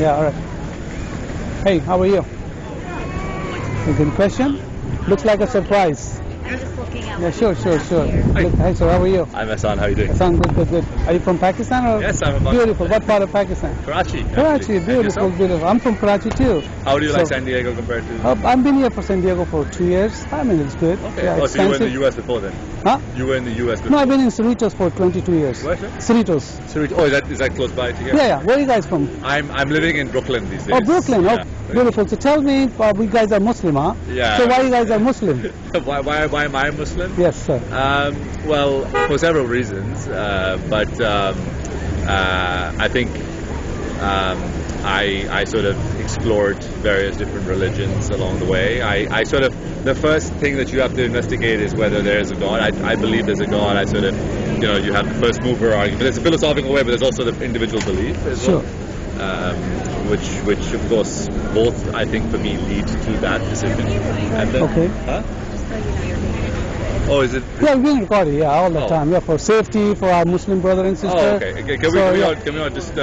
Yeah, all right. Hey, how are you? A good question? Looks like a surprise. I'm just looking at. Yeah, sure. Hi. Look, hi, sir, how are you? I'm Hassan. How are you doing? Sound good. Are you from Pakistan or? Yes, I'm from Beautiful. Pakistan. What part of Pakistan? Karachi. Karachi, And beautiful. yourself? I'm from Karachi too. How do you like So- San Diego compared to? I've been here for San Diego for 2 years. I mean, it's good. Okay. Yeah, Oh, so you were in expensive. the U.S. before then? Huh? You were in the U.S. before? No, I've been in Cerritos for 22 years. Where, sir? Cerritos. Oh, is that close by to here? Yeah. Where are you guys from? I'm living in Brooklyn these days. Oh, Brooklyn. Yeah. Oh, beautiful. So tell me, we guys are Muslim, huh? Yeah. So why you guys are Muslim? why am I Muslim? Yes, sir. Well, for several reasons, but I think I sort of explored various different religions along the way. I sort of, the first thing that you have to investigate is whether there is a God. I believe there's a God. I sort of, you have the first mover argument. There's a philosophical way, but there's also the individual belief as Sure. well. Which of course both I think for me lead to that decision. And then, Okay. Huh? Just so you know, you're being recorded. Oh, is it? Yeah, we're being recorded, yeah, all the Oh. time. Yeah, for safety, for our Muslim brother and sister. Oh, okay. Can So, we yeah. not, can we not just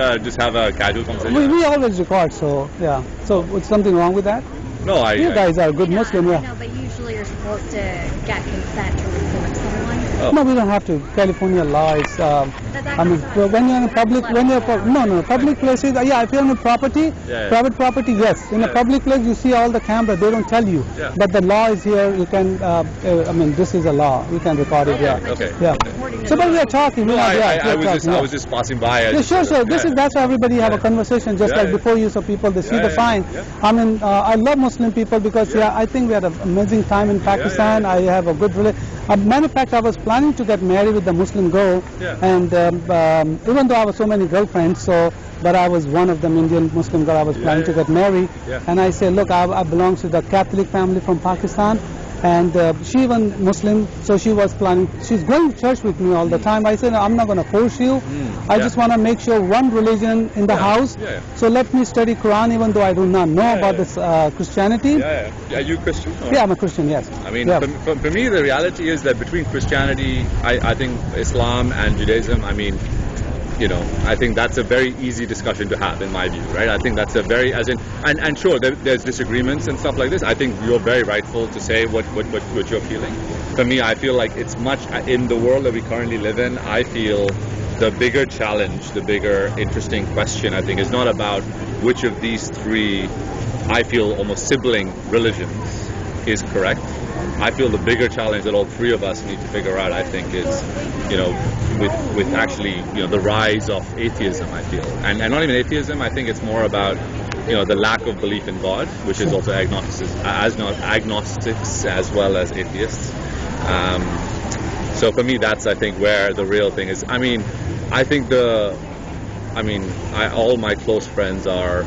have a casual conversation? We always record, so yeah. So, is something wrong with that? No, You guys are good Yeah, Muslim, I yeah. know, but usually you're supposed to get consent to record someone. Oh. No, we don't have to. California law is. That I mean, goes when you're in a on public, when you're no, public places. Yeah, if you're on a property, Yeah. private property, yes. In a Yeah. public place, you see all the camera. They don't tell you. Yeah. But the law is here. You can. I mean, this is a law. You can record it. Yeah. Okay. Yeah. Recording So, is but we are allowed. talking. No, we're not- yeah, I we're was just talking, I was just passing by. Yeah, sure. This is that's why everybody have a Yeah. conversation, just Yeah, like yeah. before you, so people they see Yeah, the yeah, sign. yeah. I mean, I love Muslim people because I think we had an amazing time in Pakistan. yeah. I have a good relationship. Matter of fact, I was planning to get married with a Muslim girl, Yeah. and even though I have so many girlfriends, but I was one of them, Indian Muslim girl. I was planning to get married, Yeah. and I said, look, I belong to the Catholic family from Pakistan. And she even Muslim, so she was planning. She's going to church with me all the time. I said, I'm not going to force you. I yeah. just want to make sure one religion in the Yeah, house. yeah. So let me study Quran, even though I do not know Yeah, about yeah. this Christianity. Yeah. Are you Christian? Or? Yeah, I'm a Christian. Yes. I mean, yeah. for me, the reality is that between Christianity, I think Islam and Judaism, I mean, I think that's a very easy discussion to have in my view, right? I think that's a very, and sure, there's disagreements and stuff like this. I think you're very rightful to say what you're feeling. For me, I feel like it's much, in the world that we currently live in, I feel the bigger challenge, the bigger interesting question, I think, is not about which of these three, I feel almost sibling religions is correct. I feel the bigger challenge that all three of us need to figure out, I think, is, with actually, the rise of atheism, I feel. And not even atheism, I think it's more about, the lack of belief in God, which is also agnostics as well as atheists. So for me, that's, I think, where the real thing is. I mean, I think all my close friends are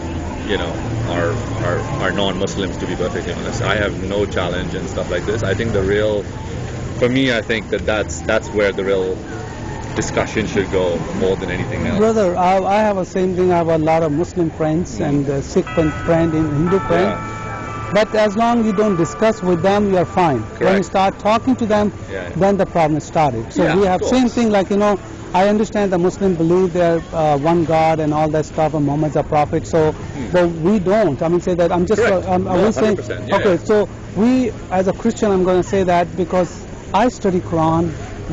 non-Muslims, to be perfectly honest. I have no challenge and stuff like this. I think for me, I think that's where the real discussion should go more than anything else. Brother, I have the same thing. I have a lot of Muslim friends and Sikh friend and Hindu friend. Yeah. But as long you don't discuss with them, you are fine. When you Correct. start talking to them, Yeah. then the problem started. So Yeah, we of have course. same thing like, I understand the Muslim believe they're one God and all that stuff, and Muhammad's a prophet. So, but we don't. I mean, say that I'm just. Correct. Are No, we saying? 100%, yeah, Okay, yeah. so we, as a Christian, I'm going to say that because I study Quran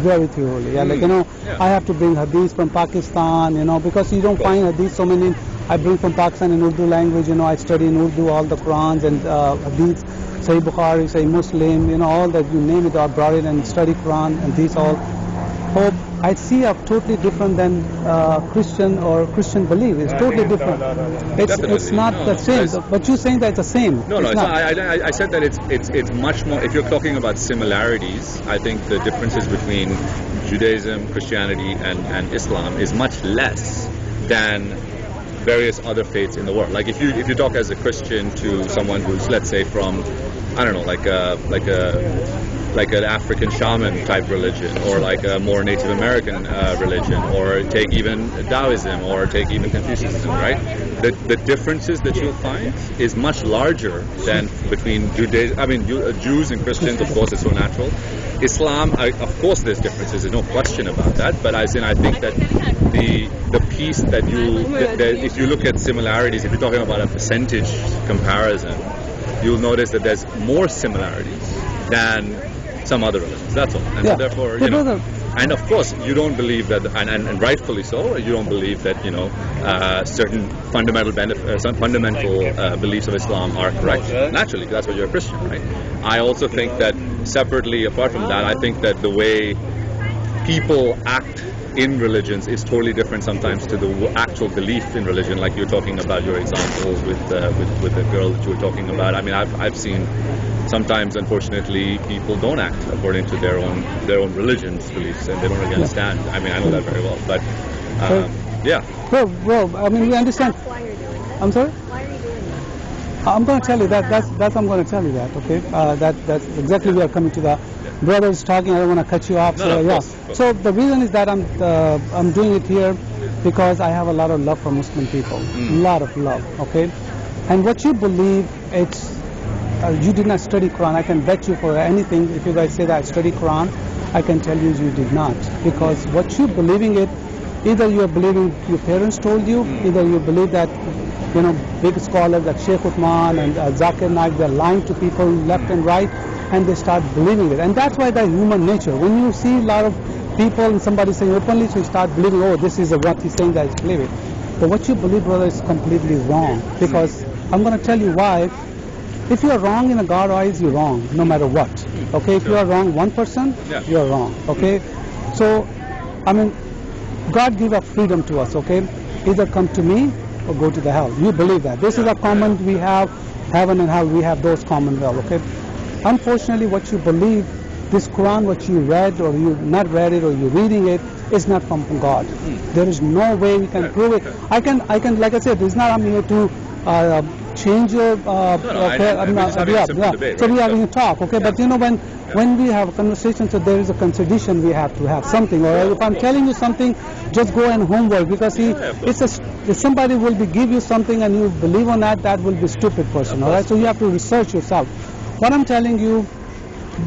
very thoroughly. Yeah, like Yeah. I have to bring hadith from Pakistan. Because you don't find hadith so many. I bring from Pakistan in Urdu language. I study in Urdu all the Qurans and hadith. Sahih Bukhari, Sahih Muslim, all that you name it, I brought it and study Quran and these all. Hope I see a totally different than Christian or Christian belief. It's totally different. It's Definitely. not No, the same. there's- But you're saying that it's the same. No, it's it's not. not. I said that it's much more. If you're talking about similarities, I think the differences between Judaism, Christianity, and Islam is much less than various other faiths in the world. Like if you talk as a Christian to someone who's, let's say, from, I don't know, like a like an African shaman type religion, or like a more Native American religion, or take even Taoism, or take even Confucianism, right? The differences that you'll find is much larger than between Jews and Christians. Of course, it's so natural. Islam, of course, there's differences. There's no question about that. But I think that the piece that if you look at similarities, if you're talking about a percentage comparison, you'll notice that there's more similarities than some other religions. That's all. And so therefore, and of course, you don't believe that, and rightfully so, you don't believe that certain fundamental beliefs of Islam are correct. Naturally, that's why you're a Christian, right? I also think that separately, apart from that, I think that the way people act in religions is totally different sometimes to the actual belief in religion. Like you're talking about your example with the girl that you were talking about. I mean, I've seen sometimes, unfortunately, people don't act according to their own religion's beliefs, and they don't really understand. I mean, I know that very well. But Well, I mean, we understand. Why you're doing that? I'm sorry. Why are you doing that? I'm going to tell you that. I'm going to tell you that. Okay. That's exactly we are coming to that. Brother is talking. I don't want to cut you off. No, Of course. So the reason is that I'm doing it here because I have a lot of love for Muslim people. A lot of love. Okay. And what you believe, it's you did not study Quran. I can bet you for anything. If you guys say that I study Quran, I can tell you did not, because what you believing it, either you are believing your parents told you, either you believe that big scholars like Sheikh Uthman and Zakir Naik, they're lying to people left and right, and they start believing it. And that's why the human nature. When you see a lot of people and somebody saying openly, so you start believing, oh, this is what he's saying, that is believe it. But what you believe, brother, is completely wrong, because I'm going to tell you why. If you are wrong in God's eyes, you're wrong, no matter what. Okay, if you are wrong 1%, you're wrong. Okay, so I mean, God give up freedom to us. Okay, either come to me or go to the hell. You believe that? This is a common we have, heaven and hell. We have those common well. Okay, unfortunately, what you believe, this Quran, what you read or you not read it or you're reading it, is not from God. There is no way we can prove it. I can, like I said, it's not I'm here to change your debate, so we are having a talk, okay? But when we have a conversation, so there is a contradiction, we have to have something. Or if I'm telling you something, just go and homework, because if somebody will give you something and you believe on that will be stupid person. All right, so you have to research yourself. What I'm telling you,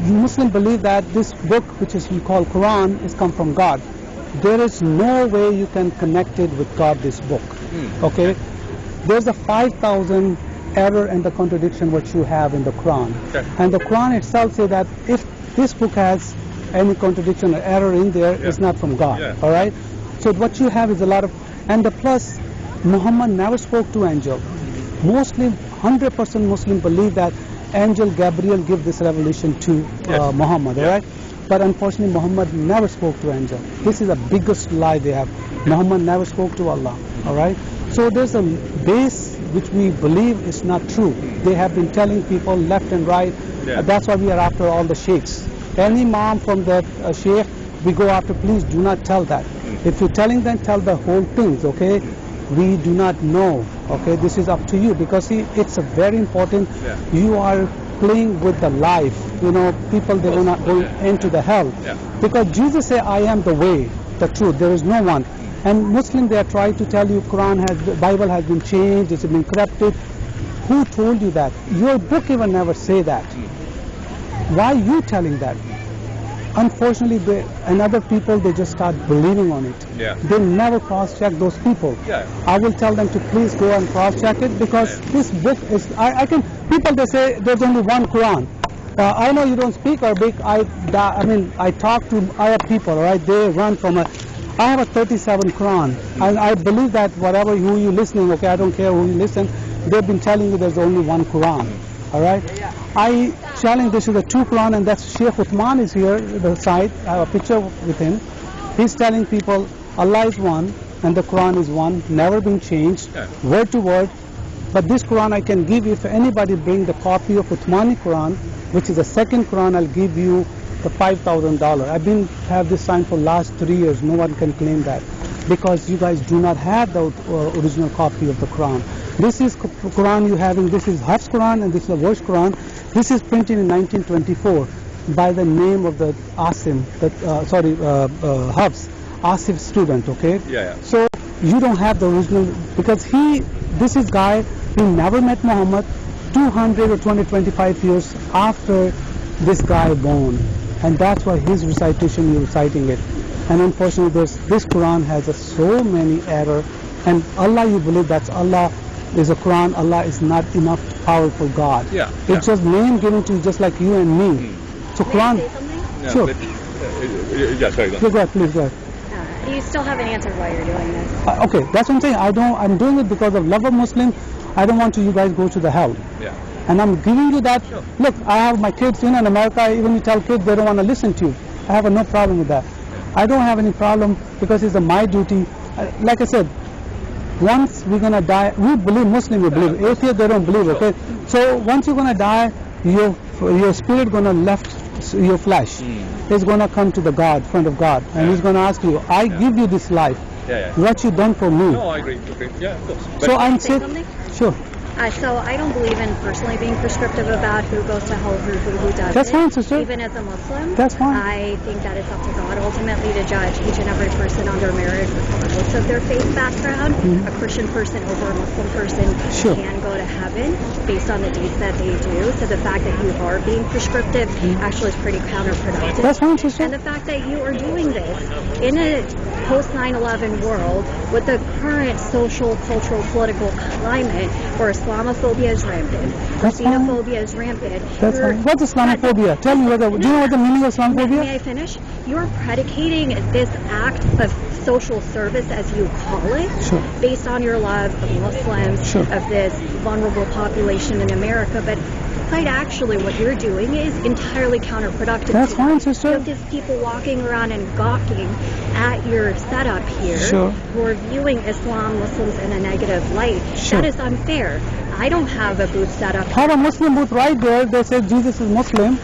Muslims believe that this book, which is we call Quran, is come from God. There is no way you can connect it with God, this book. Okay, there's a 5,000 error and the contradiction what you have in the Quran. And the Quran itself say that if this book has any contradiction or error in there, it's not from God. All right, so what you have is a lot of, and the plus, Muhammad never spoke to angel. Mostly 100% Muslim believe that angel Gabriel give this revelation to Muhammad. All right, but unfortunately Muhammad never spoke to angel. This is the biggest lie they have. Muhammad never spoke to Allah. All right, so there's a base which we believe is not true. They have been telling people left and right. That's why we are after all the sheikhs. Any imam from the sheikh, we go after. Please do not tell that. If you're telling them, tell the whole things. Okay, we do not know. Okay, this is up to you, because see, it's a very important. You are playing with the life. People, they will not go into the hell, because Jesus said, I am the way, the truth. There is no one. And Muslim, they are trying to tell you the Bible has been changed, it's been corrupted. Who told you that? Your book even never say that. Why are you telling that? Unfortunately, other people, they just start believing on it. They never cross-check those people. I will tell them to please go and cross-check it, because this book is, people, they say there's only one Quran. I know you don't speak Arabic. I talk to Arab people, all right? They run from I have a 37 Quran, and I believe that who you listening, okay, I don't care who you listen, they've been telling you there's only one Quran, all right? I challenge, this is a true Quran, and that's Sheikh Uthman is here, the side, I have a picture with him. He's telling people Allah is one, and the Quran is one, never been changed, word to word. But this Quran I can give you, if anybody bring the copy of Uthmani Quran, which is the second Quran, I'll give you the $5,000. I've been have this sign for last 3 years. No one can claim that, because you guys do not have the original copy of the Quran. This is Quran you having. This is Hafs Quran, and this is the worst Quran. This is printed in 1924. by the name of the Asim, Hafs, Asif student, okay? Yeah. So you don't have the original, because this is guy who never met Muhammad 200 or 25 years after this guy born. And that's why his recitation, you're reciting it. And unfortunately, this Quran has so many errors. And Allah, you believe that's Allah is a Quran. Allah is not enough powerful God. Yeah. It's just name given to you, just like you and me. So May I Quran. say something? Yeah, Sure. Yeah, sorry. Go on. Go ahead, please go ahead. You still haven't answered why you're doing this. Okay, that's what I'm saying. I'm doing it because of love of Muslim. I don't want you guys go to the hell. Yeah. And I'm giving you that. Sure. Look, I have my kids, in America, even you tell kids they don't want to listen to you. I have no problem with that. I don't have any problem because it's my duty. Like I said, once we're going to die, we believe, Muslim we believe. Atheists, they don't believe, okay? So once you're going to die, your spirit going to left your flesh. It's going to come to the God, front of God. And he's going to ask you, I give you this life. Yeah. What you done for me? No, I agree. Yeah, of course. So I'm Say saying, something? sure. So I don't believe in personally being prescriptive about who goes to hell, who doesn't. That's fine, sister. Even as a Muslim, That's fine. I think that it's up to God ultimately to judge each and every person on their merit regardless of their faith background. A Christian person over a Muslim person Sure. can go to heaven based on the deeds that they do. So the fact that you are being prescriptive actually is pretty counterproductive. That's fine, sister. And the fact that you are doing this in a post 9/11 world with the current social, cultural, political climate where Islamophobia is rampant, where That's fine. xenophobia is rampant. That's you're- fine. What's Islamophobia? Tell me, do you know what the meaning of May Islamophobia? I finish? You're predicating this act of social service, as you call it, Sure. based on your love of Muslims, Sure. of this vulnerable population in America. But quite actually, what you're doing is entirely counterproductive. That's to fine, that. sister. You have these people walking around and gawking at your setup here, Sure. who are viewing Islam, Muslims in a negative light. Sure. That is unfair. I don't have a booth set up. Have a Muslim booth right there. They say Jesus is Muslim.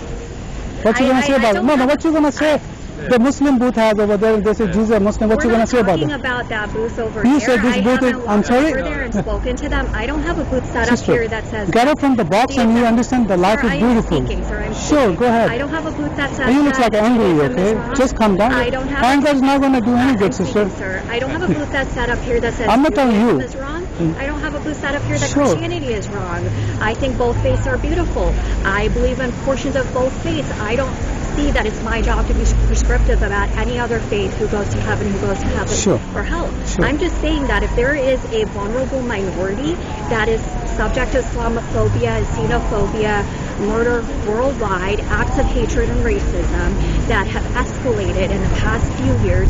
What you I- gonna say I about it? don't No, have- what you gonna say? The Muslim booth has over there. They say Jesus is Muslim. What you We're gonna not say about talking it? about that booth over You here. said this I booth is- haven't I'm walked sorry? over there and spoken to them. I don't have a booth set Sister, up here that says. get it from the box and you understand the life Sir, is I am beautiful. speaking, sir. I'm Sure, speaking. go ahead. I don't have a booth that says. You look that like angry, Judaism is okay? wrong. Just calm down. I don't have. Anger is not gonna do any I'm good, sister. speaking, sir. I don't have a booth that's set up here that says. I'm not telling you. Judaism is wrong. I don't have a booth set up here that Sure. Christianity is wrong. I think both faiths are beautiful. I believe in portions of both faiths. I don't see that it's my job to be prescriptive about any other faith who goes to heaven, who goes to heaven Sure. or hell. Sure. I'm just saying that if there is a vulnerable minority that is subject to Islamophobia, xenophobia, murder worldwide, acts of hatred and racism that have escalated in the past few years,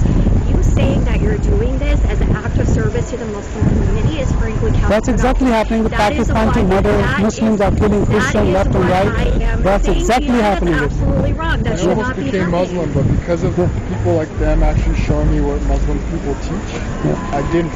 you saying that you're doing this as an act of service to the Muslim community is frankly counterproductive. That's exactly happening with That is Pakistan to what- murder that Muslims is- are killing Christians that is left and what right. I am That's saying to exactly you. happening. That's absolutely wrong. That I should almost not be became happening. Muslim, but because of people like them actually showing me what Muslim people teach, I didn't.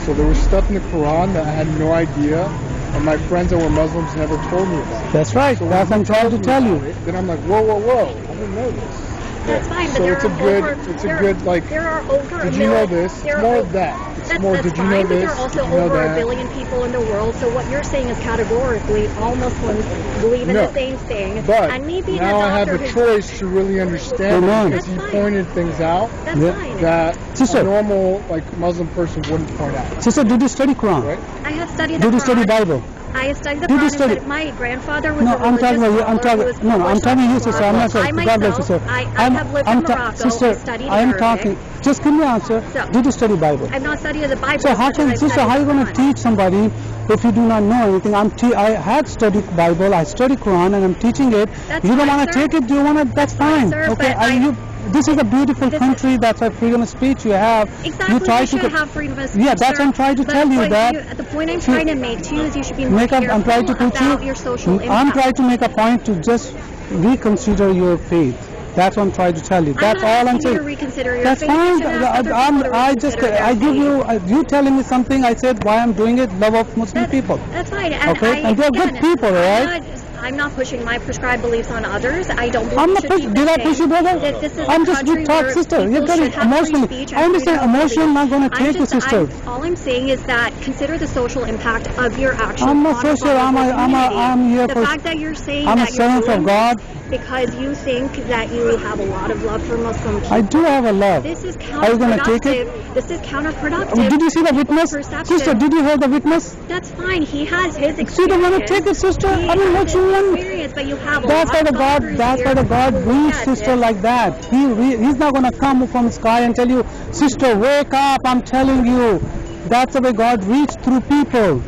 So there was stuff in the Quran that I had no idea, and my friends that were Muslims never told me about. That's right. So when That's what I'm he trying tells to me tell about you. it, then I'm like, whoa, I didn't know this. That's fine, but So there it's a are good- over, it's a there, good, like, there are over Did a you know million, this? there It's are more o- of that. It's that's, more, that's did you fine, know but there this? are also Did you know over that? a billion people in the world. So what you're saying is categorically all Muslims believe in No. the same thing. But and me being now a I have doctor a who- choice to really understand Amen. it because That's he fine. pointed things out That's Yeah. fine. that Sister. a normal Muslim person wouldn't point out. Sister, did you study Quran? Right? I have studied Did the you study Quran. Bible? I studied the Did you Quran. study- But my grandfather was No, a I'm talking religious about you. I'm scholar who was talking. No, I'm published talking on you, sister. I'm not Islam. talking. I God bless you, myself, sir. I have lived in Morocco. Sister, I studied I'm Arabic. talking. Just give me an answer. So- Did you study Bible? I've not studied the Bible. So as how much as can, I've sister, studied how are you the going to Quran. teach somebody if you do not know anything? I had studied Bible, I studied Quran, and I'm teaching it. That's You don't fine, want to sir. take it. You want to? That's fine. sir, Okay. but This is a beautiful This is- country. That's a freedom of speech you have. Exactly, You try you to should have freedom of speech. Yeah, that's sir. what I'm trying to But tell you what that. the point I'm trying to make to you is you should be more make up. careful I'm trying to put about your social I'm impact. trying to make a point to just reconsider your faith. That's what I'm trying to tell you. That's not all I'm asking you saying. to reconsider your That's faith. You fine. should ask other people to I reconsider their give faith. you telling me something. I said why I'm doing it. Love of Muslim people. That's fine. And Okay, and they're good people, right? I'm not pushing my prescribed beliefs on others. I don't believe I'm you not should pushing. keep Did I saying push you, brother? that this is I'm a just country you talk, where sister. You're people getting should have free emotional. speech I and understand freedom of emotion. I'm not going to I'm take you, just- sister. all I'm saying is that consider the social impact of your actions. I'm not on a social. vulnerable I'm community. here the for. fact that you're saying I'm a that you're servant doing of God. because you think that you have a lot of love for Muslim people. I do have a love. This is Are you gonna take it? counterproductive. This is counterproductive. Did you see the witness? Perception. Sister, did you hear the witness? That's fine. He has his experience. You don't want to take it, sister? He I mean, what has you his want? experience, but you have a That's why lot the of God, doctors that's why here the God who reads get sister this. like that. He's not gonna come from sky and tell you, sister, wake up. I'm telling you. That's the way God reached through people.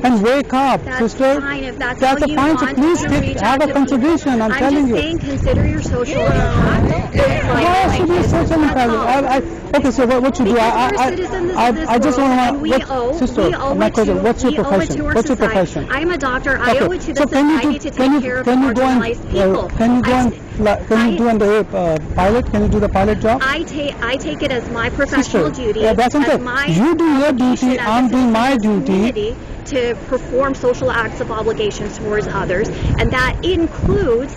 And wake up, That's sister. fine if that's That's how a you fine. So want please to take, reach have out a to consideration. people. I'm I'm telling just you. saying, consider your social impact. Why should you social That's impact? all. Okay, so what you do? Because we're citizens of this I just world, want and to we know. owe, Sister, we owe my it question. to, What's your we owe it profession? to our What's your society. profession? I'm a doctor. I Okay, owe it to the so can you society do- to can you- take care of can you go and, marginalized people. can you go and can you do on the pilot? Can you do the pilot job? I take it as my professional Sister, duty. yeah, that's what I'm as saying. my You do your obligation duty, as a I'm doing my citizen of this duty. community to perform social acts of obligation towards others, and that includes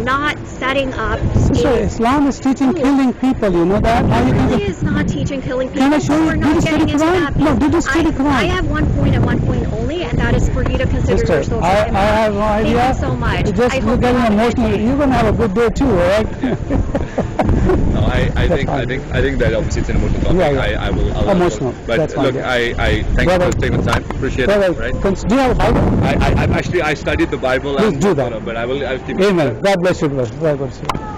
not setting up. Sister, Islam is teaching killing people. You know that? How you It think really it- is not teaching killing people. Can I show you? We're Did not you study getting into Quran? that. No, did you study Quran? I have one point and one point only, and that is for you to consider Sister, your social I impact. have no idea. Thank you so much. You're just I hope getting you have a good emotional. day. You're gonna have a good day too, all right? No, I think that obviously it's an emotional topic. Yeah, yeah. I will Emotional. But That's fine, look, yeah. I thank Brother. you for taking the time. Appreciate Brother, it. Right? do you have a Bible? I actually I studied the Bible. Please and, do that. But I'll keep. Amen. God bless you, brother. God bless you.